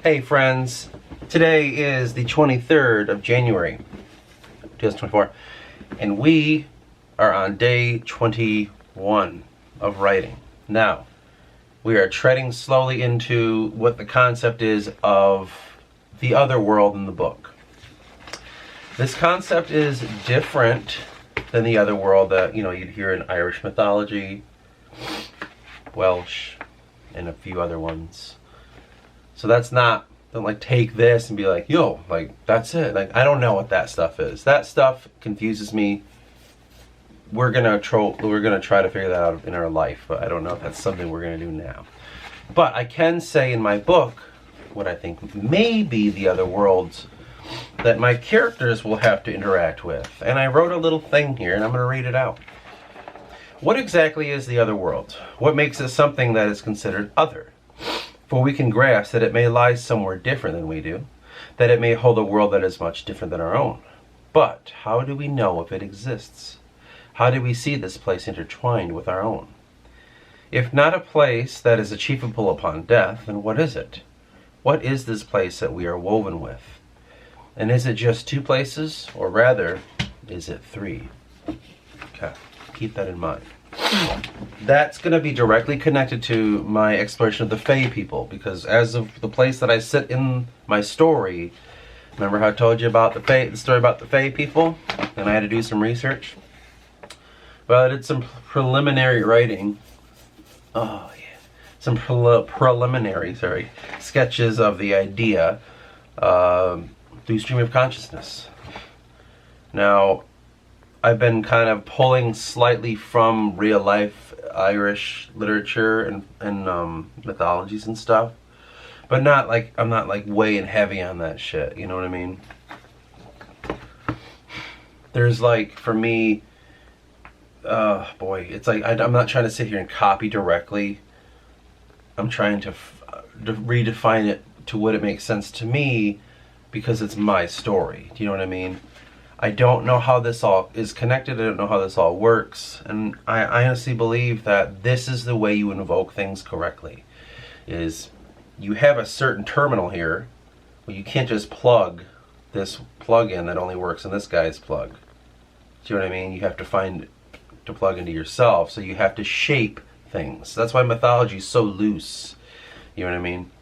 Hey friends, today is the 23rd of January, 2024, and we are on day 21 of writing. Now, we are treading slowly into what the concept is of the other world in the book. This concept is different than the other world that, you'd hear in Irish mythology, Welsh, and a few other ones. So don't take this and be like, yo, that's it. I don't know what that stuff is. That stuff confuses me. We're gonna try to figure that out in our life, but I don't know if that's something we're gonna do now. But I can say in my book what I think may be the other worlds that my characters will have to interact with. And I wrote a little thing here, and I'm gonna read it out. What exactly is the other world? What makes it something that is considered other? For we can grasp that it may lie somewhere different than we do, that it may hold a world that is much different than our own. But how do we know if it exists? How do we see this place intertwined with our own? If not a place that is achievable upon death, then what is it? What is this place that we are woven with? And is it just two places, or rather, is it three? Okay, keep that in mind. That's going to be directly connected to my exploration of the Fae people, because as of the place that I sit in my story, remember how I told you about the story about the Fae people, and I had to do some research? Well, I did some preliminary writing. Oh yeah, some preliminary sketches of the idea through stream of consciousness. Now, I've been kind of pulling slightly from real life Irish literature and mythologies and stuff, but I'm not weighing heavy on that shit. You know what I mean? There's for me, it's I'm not trying to sit here and copy directly. I'm trying to redefine it to what it makes sense to me, because it's my story. Do you know what I mean? I don't know how this all is connected. I don't know how this all works. And I honestly believe that this is the way you invoke things correctly. Is you have a certain terminal here, but you can't just plug this plug in that only works in this guy's plug. Do you know what I mean? You have to find to plug into yourself. So you have to shape things. That's why mythology is so loose. You know what I mean?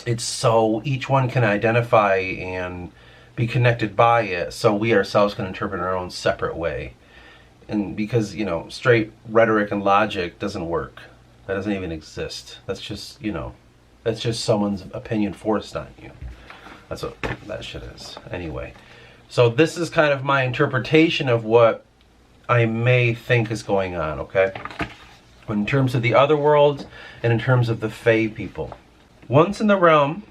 It's so each one can identify and be connected by it, so we ourselves can interpret in our own separate way. And because, straight rhetoric and logic doesn't work. That doesn't even exist. That's just, that's just someone's opinion forced on you. That's what that shit is. Anyway, so this is kind of my interpretation of what I may think is going on, okay? In terms of the other world and in terms of the Fae people. Once in the realm,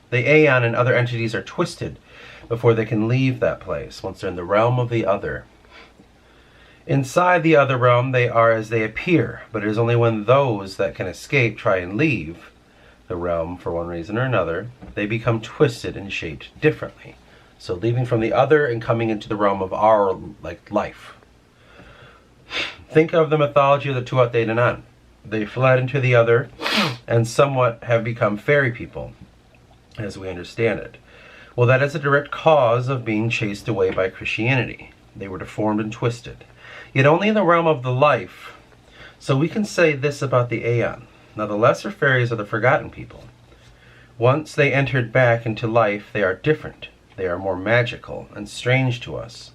the Aeon and other entities are twisted before they can leave that place, once they're in the realm of the other. Inside the other realm, they are as they appear, but it is only when those that can escape try and leave the realm for one reason or another, they become twisted and shaped differently. So leaving from the other and coming into the realm of our life. Think of the mythology of the Tuatha Dé Danann. They fled into the other and somewhat have become fairy people, as we understand it. Well, that is a direct cause of being chased away by Christianity. They were deformed and twisted, yet only in the realm of the life. So we can say this about the Aeon. Now, the lesser fairies are the forgotten people. Once they entered back into life, they are different. They are more magical and strange to us.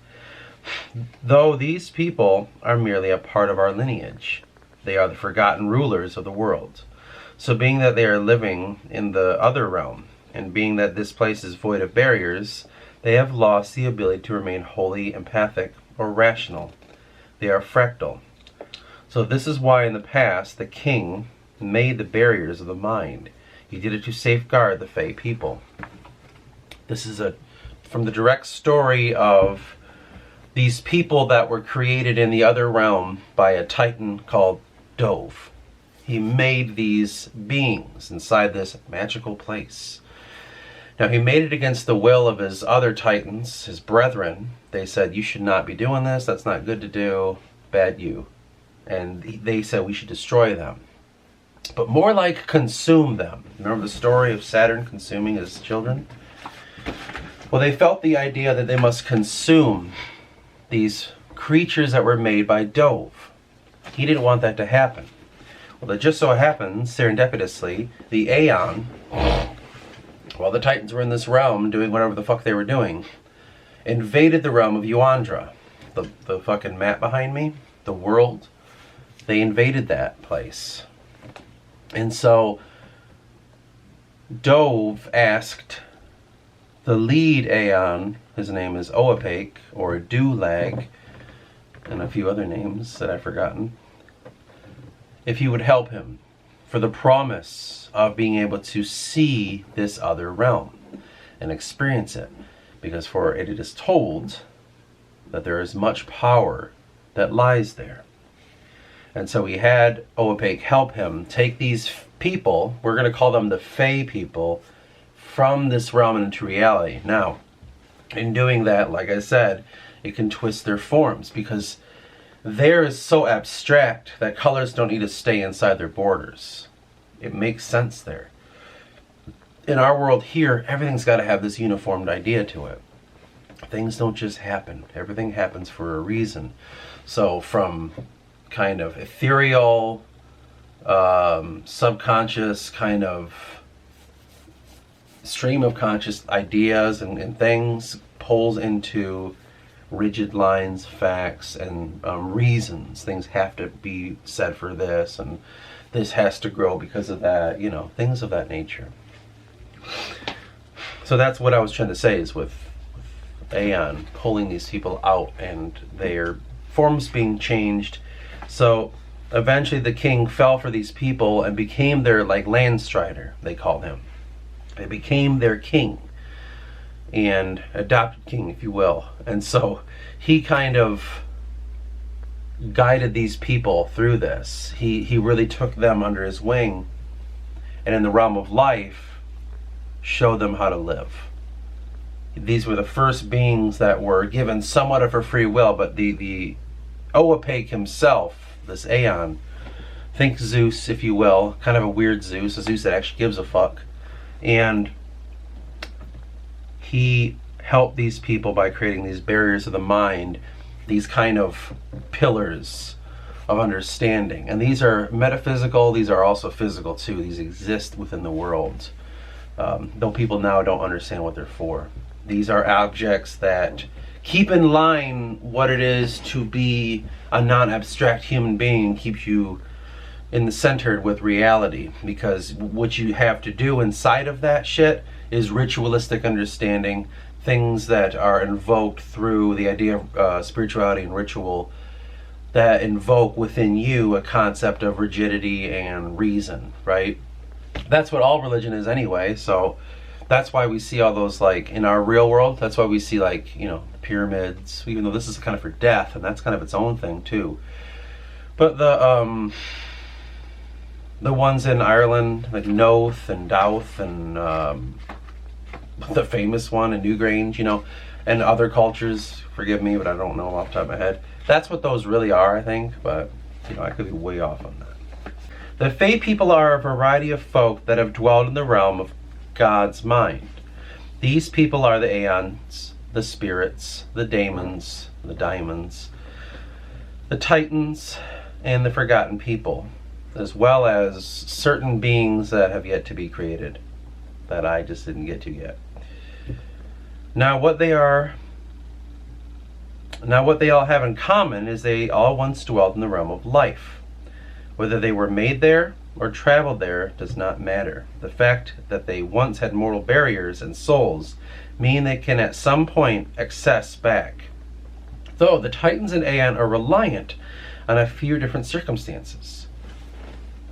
Though these people are merely a part of our lineage, they are the forgotten rulers of the world. So being that they are living in the other realm, and being that this place is void of barriers, they have lost the ability to remain wholly empathic or rational. They are fractal. So this is why in the past the king made the barriers of the mind. He did it to safeguard the Fae people. This is from the direct story of these people that were created in the other realm by a titan called Dove. He made these beings inside this magical place. Now, he made it against the will of his other titans, his brethren. They said, you should not be doing this. That's not good to do. Bad you. And they said we should destroy them. but more like consume them. Remember the story of Saturn consuming his children? Well, they felt the idea that they must consume these creatures that were made by Dove. He didn't want that to happen. Well, it just so happens, serendipitously, the Aeon, while the Titans were in this realm doing whatever the fuck they were doing, invaded the realm of Yuandra. The fucking map behind me, the world, they invaded that place. And so Dove asked the lead Aeon, his name is Oapake, or Dulag, and a few other names that I've forgotten, if he would help him for the promise of being able to see this other realm and experience it. Because for it is told that there is much power that lies there. And so he had Oapake help him take these people, we're going to call them the Fae people, from this realm into reality. Now, in doing that, like I said, it can twist their forms because they're so abstract that colors don't need to stay inside their borders. It makes sense there. In our world here, everything's got to have this uniformed idea to it. Things don't just happen. Everything happens for a reason. So from kind of ethereal, subconscious kind of stream of conscious ideas and things pulls into rigid lines, facts, and reasons. Things have to be said for this, and this has to grow because of that, you know, things of that nature. So that's what I was trying to say, is with Aeon pulling these people out and their forms being changed. So eventually the king fell for these people and became their, like, landstrider, they called him. They became their king and adopted king, if you will. And so he kind of guided these people through this. He really took them under his wing, and in the realm of life showed them how to live. These were the first beings that were given somewhat of a free will, but the Oapake himself, this Aeon, think Zeus, if you will, kind of a weird Zeus, a Zeus that actually gives a fuck. And he helped these people by creating these barriers of the mind, these kind of pillars of understanding. And these are metaphysical, these are also physical too. These exist within the world, though people now don't understand what they're for. These are objects that keep in line what it is to be a non-abstract human being, keeps you in the centered with reality, because what you have to do inside of that shit is ritualistic understanding, things that are invoked through the idea of spirituality and ritual that invoke within you a concept of rigidity and reason, right? That's what all religion is anyway. So that's why we see all those, like, in our real world, that's why we see, like, you know, pyramids, even though this is kind of for death, and that's kind of its own thing too. But the ones in Ireland, like Noth and Douth, and the famous one in Newgrange, you know, and other cultures, forgive me, but I don't know off the top of my head. That's what those really are, I think, but, you know, I could be way off on that. The Fae people are a variety of folk that have dwelled in the realm of God's mind. These people are the Aeons, the spirits, the daemons, the diamonds, the titans, and the forgotten people, as well as certain beings that have yet to be created, that I just didn't get to yet. Now what they all have in common is they all once dwelled in the realm of life. Whether they were made there or traveled there does not matter. The fact that they once had mortal barriers and souls mean they can at some point access back. Though the Titans and Aeon are reliant on a few different circumstances.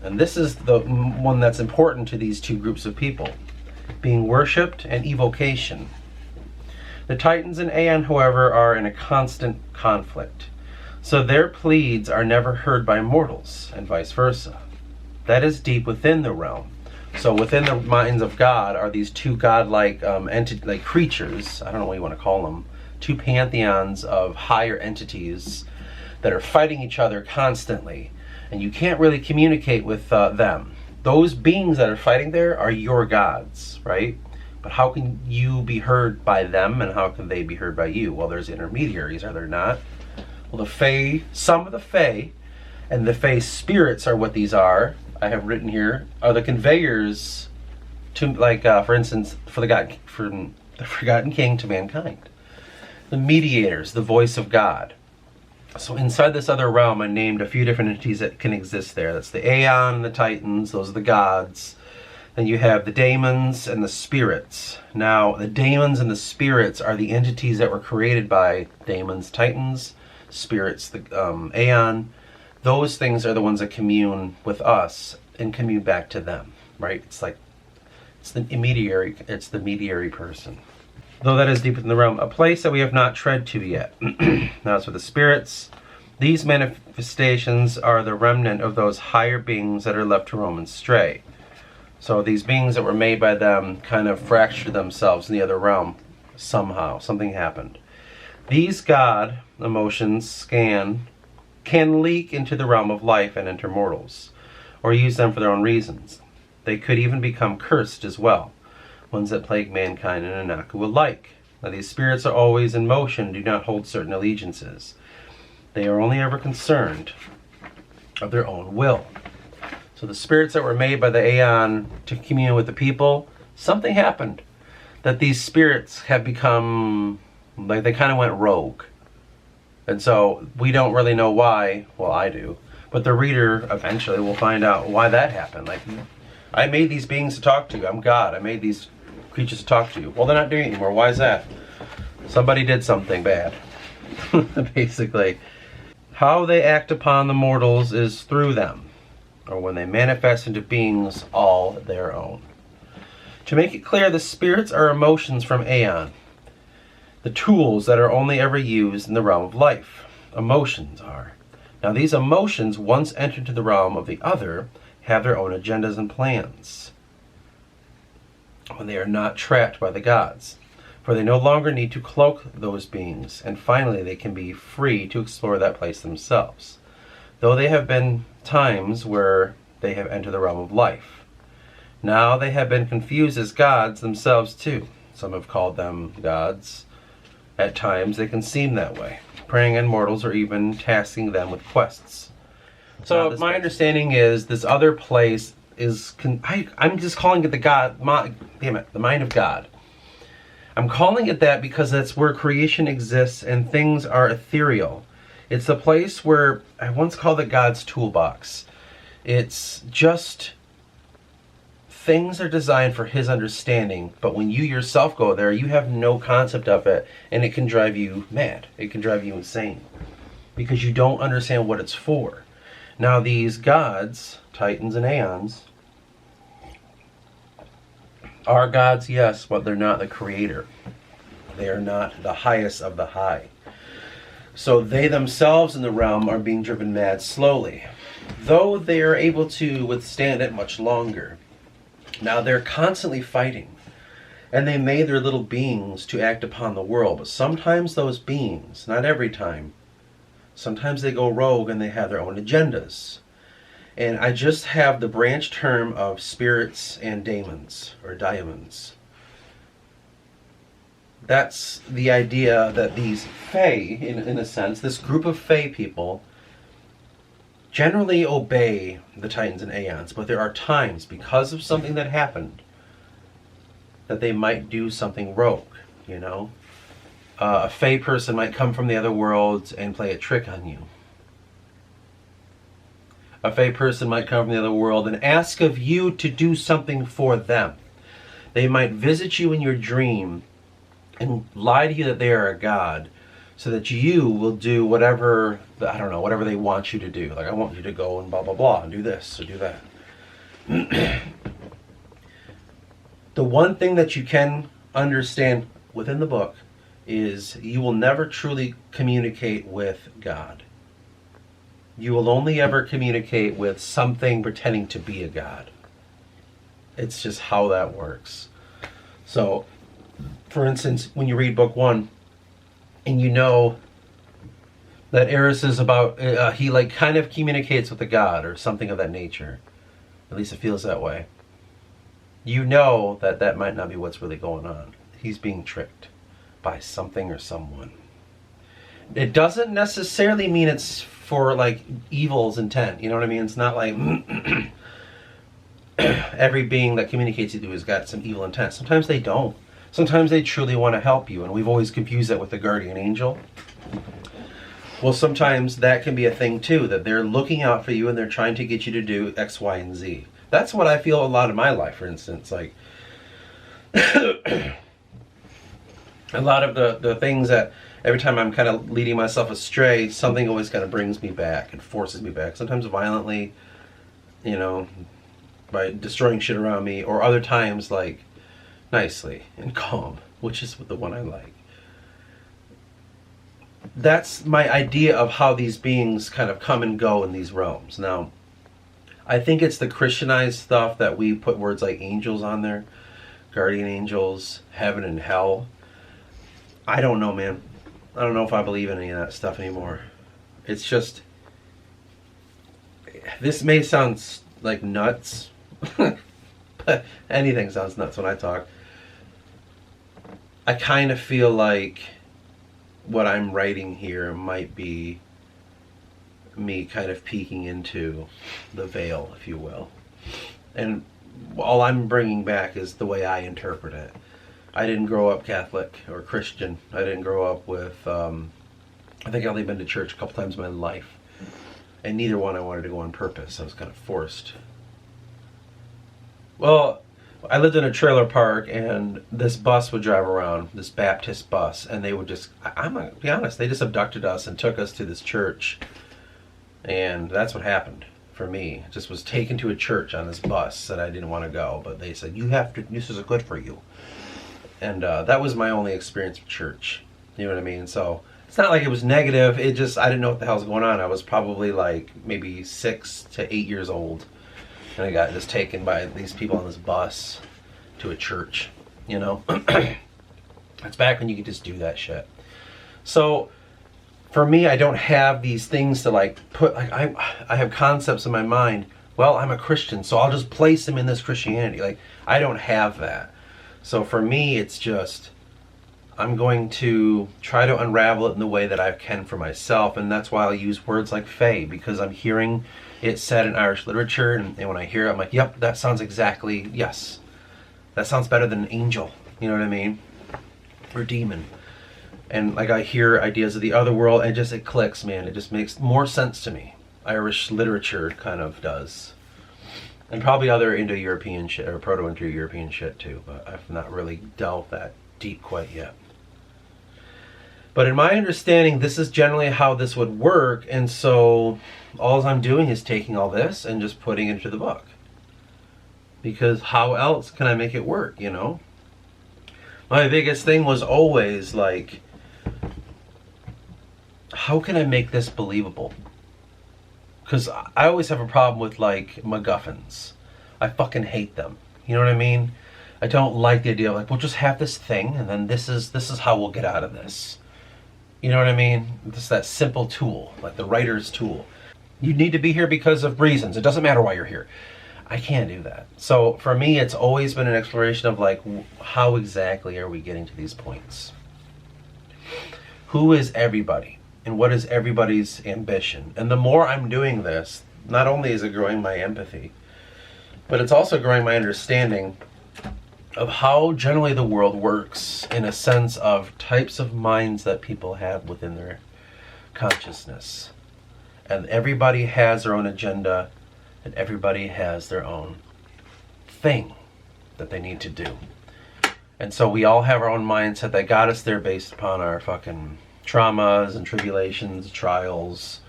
And this is the one that's important to these two groups of people: being worshipped and evocation. The Titans and Aeon, however, are in a constant conflict, so their pleads are never heard by mortals, and vice versa. That is deep within the realm. So within the minds of God are these two godlike like creatures, I don't know what you want to call them, two pantheons of higher entities that are fighting each other constantly. And you can't really communicate with them. Those beings that are fighting there are your gods, right? But how can you be heard by them, and how can they be heard by you? Well, there's intermediaries, are there not? Well, the Fae, some of the Fae, and the Fae spirits are what these are. I have written here, are the conveyors to, like, for instance, for the Forgotten King to mankind. The mediators, the voice of God. So inside this other realm, I named a few different entities that can exist there. That's the Aeon and the Titans, those are the gods. Then you have the daemons and the spirits. Now, the daemons and the spirits are the entities that were created by daemons, Titans, spirits, the Aeon. Those things are the ones that commune with us and commune back to them, right? It's the mediary person. Though that is deep in the realm, a place that we have not tread to yet. Now it's with the spirits. These manifestations are the remnant of those higher beings that are left to roam and stray. So these beings that were made by them kind of fractured themselves in the other realm somehow. Something happened. These God emotions can leak into the realm of life and enter mortals, or use them for their own reasons. They could even become cursed as well, ones that plague mankind and Anaku alike. Now these spirits are always in motion, do not hold certain allegiances. They are only ever concerned of their own will. So the spirits that were made by the Aeon to commune with the people, something happened that these spirits have become, like, they kind of went rogue. And so we don't really know why. Well, I do. But the reader eventually will find out why that happened. Like, I made these beings to talk to you. I'm God. I made these creatures to talk to you. Well, they're not doing it anymore. Why is that? Somebody did something bad. Basically. How they act upon the mortals is through them, or when they manifest into beings all their own. To make it clear, the spirits are emotions from Aeon. The tools that are only ever used in the realm of life. Emotions are. Now these emotions, once entered to the realm of the other, have their own agendas and plans when they are not trapped by the gods. For they no longer need to cloak those beings, and finally they can be free to explore that place themselves. Though there have been times where they have entered the realm of life. Now they have been confused as gods themselves too. Some have called them gods. At times they can seem that way, preying on mortals or even tasking them with quests. So my understanding is this other place is, I'm just calling it the mind of God. I'm calling it that because that's where creation exists and things are ethereal. It's the place where I once called it God's toolbox. It's just things are designed for his understanding, but when you yourself go there, you have no concept of it, and it can drive you mad. It can drive you insane because you don't understand what it's for. Now these gods, Titans and Aeons, are gods, yes, but they're not the creator. They are not the highest of the high. So they themselves in the realm are being driven mad slowly, though they are able to withstand it much longer. Now they're constantly fighting, and they made their little beings to act upon the world, but sometimes those beings, not every time, sometimes they go rogue and they have their own agendas. And I just have the branch term of spirits and daemons, or diamonds. That's the idea that these Fae, in a sense, this group of Fae people, generally obey the Titans and Aeons, but there are times, because of something that happened, that they might do something rogue, you know? A Fae person might come from the other worlds and play a trick on you. A Fae person might come from the other world and ask of you to do something for them. They might visit you in your dream and lie to you that they are a god, so that you will do whatever, I don't know, whatever they want you to do. Like, I want you to go and blah, blah, blah, and do this, or do that. The one thing that you can understand within the book is you will never truly communicate with God. You will only ever communicate with something pretending to be a god. It's just how that works. So, for instance, when you read book 1, and you know that Eris is about, he like kind of communicates with a god or something of that nature. At least it feels that way. You know that that might not be what's really going on. He's being tricked by something or someone. It doesn't necessarily mean it's for like evil's intent. You know what I mean? It's not like every being that communicates with you has got some evil intent. Sometimes they don't. Sometimes they truly want to help you, and we've always confused that with the guardian angel. Well, sometimes that can be a thing too, that they're looking out for you and they're trying to get you to do X, Y, and Z. That's what I feel a lot in my life, for instance. Like, a lot of the things that every time I'm kind of leading myself astray, something always kind of brings me back and forces me back. Sometimes violently, you know, by destroying shit around me, or other times like nicely and calm, which is the one I like. That's my idea of how these beings kind of come and go in these realms. Now, I think it's the Christianized stuff that we put words like angels on there, guardian angels, heaven and hell. I don't know, man. I don't know if I believe in any of that stuff anymore. It's just, this may sound like nuts, but anything sounds nuts when I talk. I kind of feel like what I'm writing here might be me kind of peeking into the veil, if you will. And all I'm bringing back is the way I interpret it. I didn't grow up Catholic or Christian. I didn't grow up with, I think I've only been to church a couple times in my life. And neither one I wanted to go on purpose. I was kind of forced. Well, I lived in a trailer park, and this bus would drive around, this Baptist bus, and they would just, I'm going to be honest, they just abducted us and took us to this church. And that's what happened for me. I just was taken to a church on this bus that I didn't want to go, but they said, you have to, this is good for you. And that was my only experience with church. You know what I mean? So it's not like it was negative. It just, I didn't know what the hell's going on. I was probably like maybe 6 to 8 years old. And I got just taken by these people on this bus to a church, you know? It's back when you could just do that shit. So for me, I don't have these things to like put, like I have concepts in my mind. Well, I'm a Christian, so I'll just place them in this Christianity. Like, I don't have that. So for me, it's just, I'm going to try to unravel it in the way that I can for myself. And that's why I'll use words like fae, because I'm hearing it said in Irish literature. And when I hear it, I'm like, yep, that sounds exactly, yes. That sounds better than an angel. You know what I mean? Or demon. And like I hear ideas of the other world, and it clicks, man. It just makes more sense to me. Irish literature kind of does. And probably other Indo-European shit, or Proto-Indo-European shit too, but I've not really delved that deep quite yet. But in my understanding, this is generally how this would work, and so all I'm doing is taking all this and just putting it into the book. Because how else can I make it work, you know? My biggest thing was always like, how can I make this believable? Because I always have a problem with like MacGuffins. I fucking hate them. You know what I mean? I don't like the idea of like, we'll just have this thing and then this is how we'll get out of this. You know what I mean? Just that simple tool, like the writer's tool. You need to be here because of reasons. It doesn't matter why you're here. I can't do that. So for me, it's always been an exploration of like, how exactly are we getting to these points? Who is everybody? And what is everybody's ambition? And the more I'm doing this, not only is it growing my empathy, but it's also growing my understanding of how generally the world works in a sense of types of minds that people have within their consciousness. And everybody has their own agenda, and everybody has their own thing that they need to do. And so we all have our own mindset that got us there based upon our fucking traumas and tribulations, trials,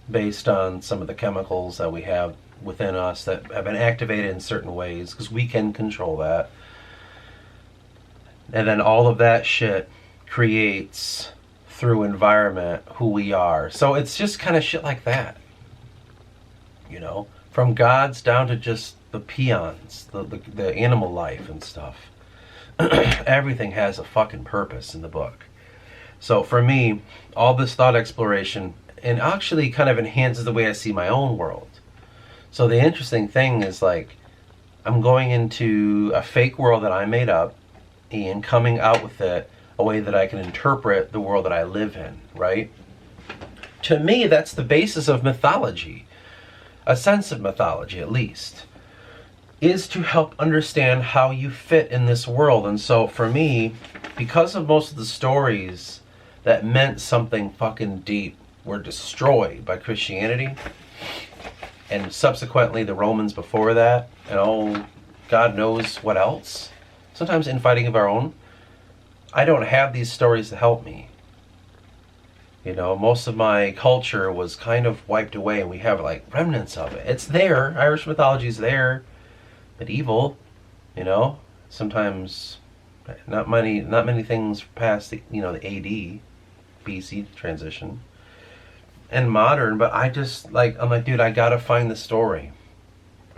based on some of the chemicals that we have within us that have been activated in certain ways, because we can control that. And then all of that shit creates, through environment, who we are. So it's just kind of shit like that. You know? From gods down to just the peons, the animal life and stuff. Everything has a fucking purpose in the book. So for me, all this thought exploration and actually kind of enhances the way I see my own world. So the interesting thing is, like, I'm going into a fake world that I made up and coming out with it a way that I can interpret the world that I live in, right? To me, that's the basis of mythology. A sense of mythology, at least, is to help understand how you fit in this world. And so for me, because of most of the stories that meant something fucking deep were destroyed by Christianity, and subsequently the Romans before that, and oh, God knows what else, sometimes infighting of our own, I don't have these stories to help me. You know, most of my culture was kind of wiped away, and we have like remnants of it. It's there. Irish mythology's there. Medieval, you know, sometimes not many things past the, you know, the AD, BC transition, and modern. But I just like, I'm like, dude, I gotta find the story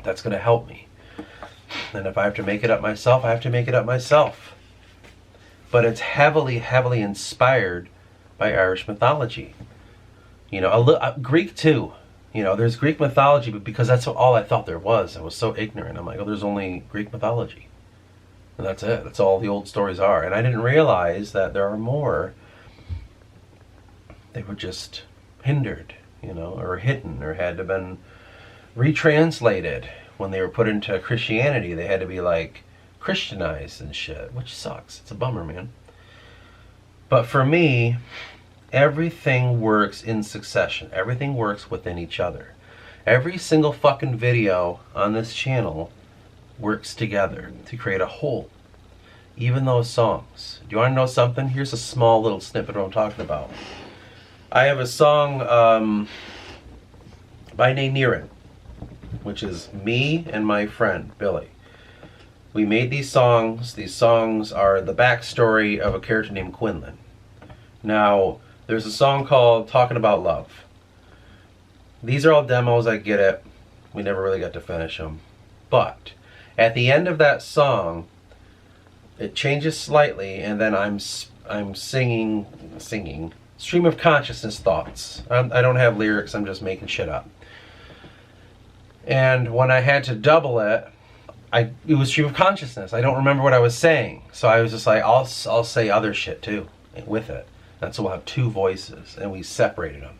that's gonna help me. And if I have to make it up myself, I have to make it up myself. But it's heavily, heavily inspired by Irish mythology. You know, Greek too. You know, there's Greek mythology, but because that's all I thought there was, I was so ignorant. I'm like, oh, there's only Greek mythology. And that's it. That's all the old stories are. And I didn't realize that there are more. They were just hindered, you know, or hidden, or had to been retranslated. When they were put into Christianity, they had to be like Christianized and shit, which sucks. It's a bummer, man. But for me, everything works in succession. Everything works within each other. Every single fucking video on this channel works together to create a whole. Even those songs. Do you want to know something? Here's a small little snippet of what I'm talking about. I have a song by Naynirin, which is me and my friend, Billy. We made these songs. These songs are the backstory of a character named Quinlan. Now, there's a song called Talking About Love. These are all demos, I get it. We never really got to finish them. But at the end of that song, it changes slightly, and then I'm singing stream of consciousness thoughts. I don't have lyrics, I'm just making shit up. And when I had to double it, it was stream of consciousness. I don't remember what I was saying. So I was just like, I'll say other shit too with it. And so we'll have two voices, and we separated them.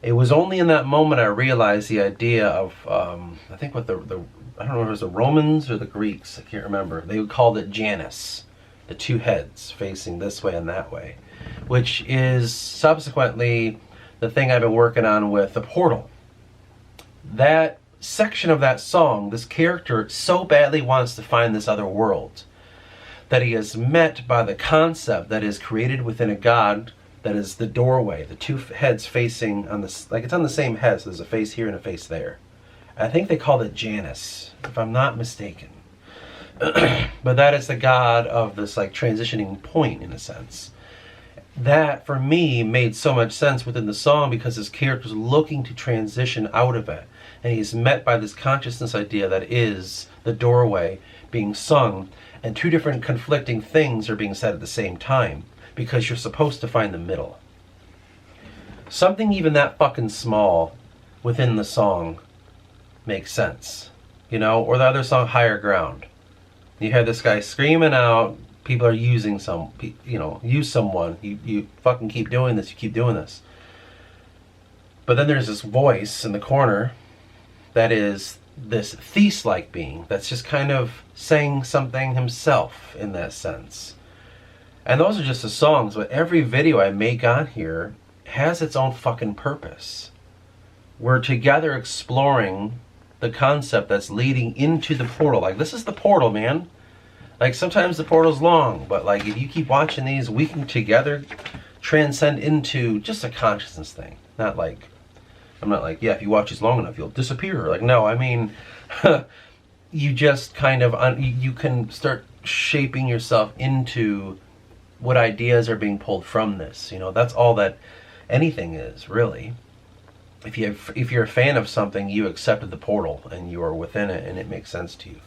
It was only in that moment I realized the idea of, I think what I don't know if it was the Romans or the Greeks, I can't remember. They called it Janus, the two heads facing this way and that way, which is subsequently the thing I've been working on with the portal. That section of that song, this character so badly wants to find this other world that he is met by the concept that is created within a god that is the doorway, the two heads facing on this, like it's on the same head, so there's a face here and a face there. I think they called it Janus, if I'm not mistaken. But that is the god of this like transitioning point, in a sense. That, for me, made so much sense within the song because his character is looking to transition out of it. And he's met by this consciousness idea that is the doorway being sung, and two different conflicting things are being said at the same time because you're supposed to find the middle. Something even that fucking small within the song makes sense, you know? Or the other song, Higher Ground. You have this guy screaming out, people are using use someone, you fucking keep doing this, you keep doing this. But then there's this voice in the corner that is this Theist-like being that's just kind of saying something himself in that sense. And those are just the songs, but every video I make on here has its own fucking purpose. We're together exploring the concept that's leading into the portal. Like, this is the portal, man. Like, sometimes the portal's long, but like, if you keep watching these, we can together transcend into just a consciousness thing. Not like, I'm not like, yeah, if you watch these long enough, you'll disappear. Like, no, I mean, you just kind of, you can start shaping yourself into what ideas are being pulled from this. You know, that's all that anything is, really. If you're a fan of something, you accepted the portal and you are within it and it makes sense to you.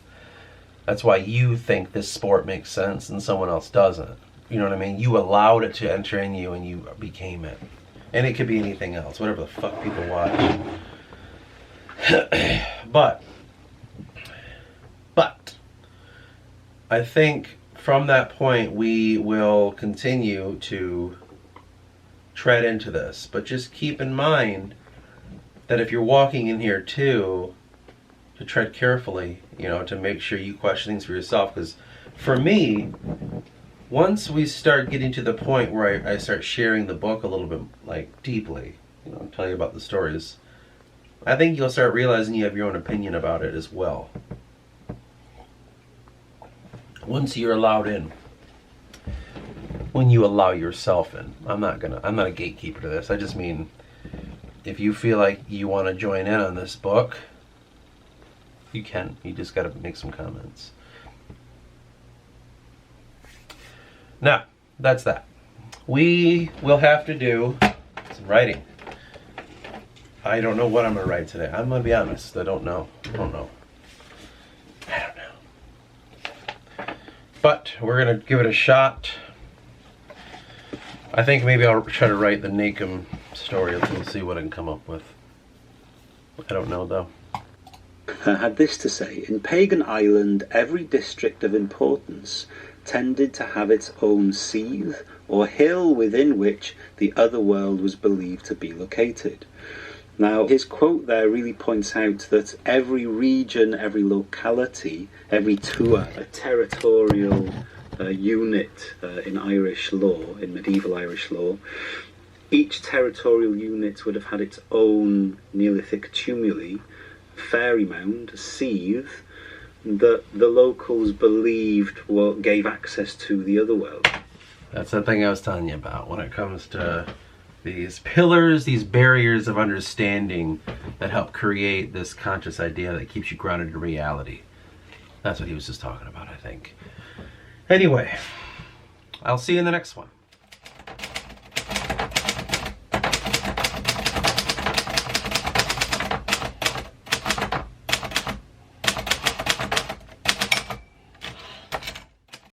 That's why you think this sport makes sense and someone else doesn't. You know what I mean? You allowed it to enter in you and you became it. And it could be anything else, whatever the fuck people watch. But I think from that point we will continue to tread into this. But just keep in mind that if you're walking in here too, to tread carefully, you know, to make sure you question things for yourself. Because for me, once we start getting to the point where I start sharing the book a little bit, like, deeply, you know, tell you about the stories, I think you'll start realizing you have your own opinion about it as well. Once you're allowed in, when you allow yourself in. I'm not a gatekeeper to this. I just mean, if you feel like you want to join in on this book, you can. You just got to make some comments. Now, that's that. We will have to do some writing. I don't know what I'm going to write today. I'm going to be honest. I don't know. But we're going to give it a shot. I think maybe I'll try to write the Nakum story. We'll see what I can come up with. I don't know, though. Had this to say: in pagan Ireland, every district of importance tended to have its own seath, or hill within which the Otherworld was believed to be located. Now, his quote there really points out that every region, every locality, every tuath, a territorial unit in Irish law, in medieval Irish law, each territorial unit would have had its own Neolithic tumuli, fairy mound, a seath, that the locals believed gave access to the Otherworld. That's the thing I was telling you about when it comes to these pillars, these barriers of understanding that help create this conscious idea that keeps you grounded in reality. That's what he was just talking about, I think. Anyway, I'll see you in the next one.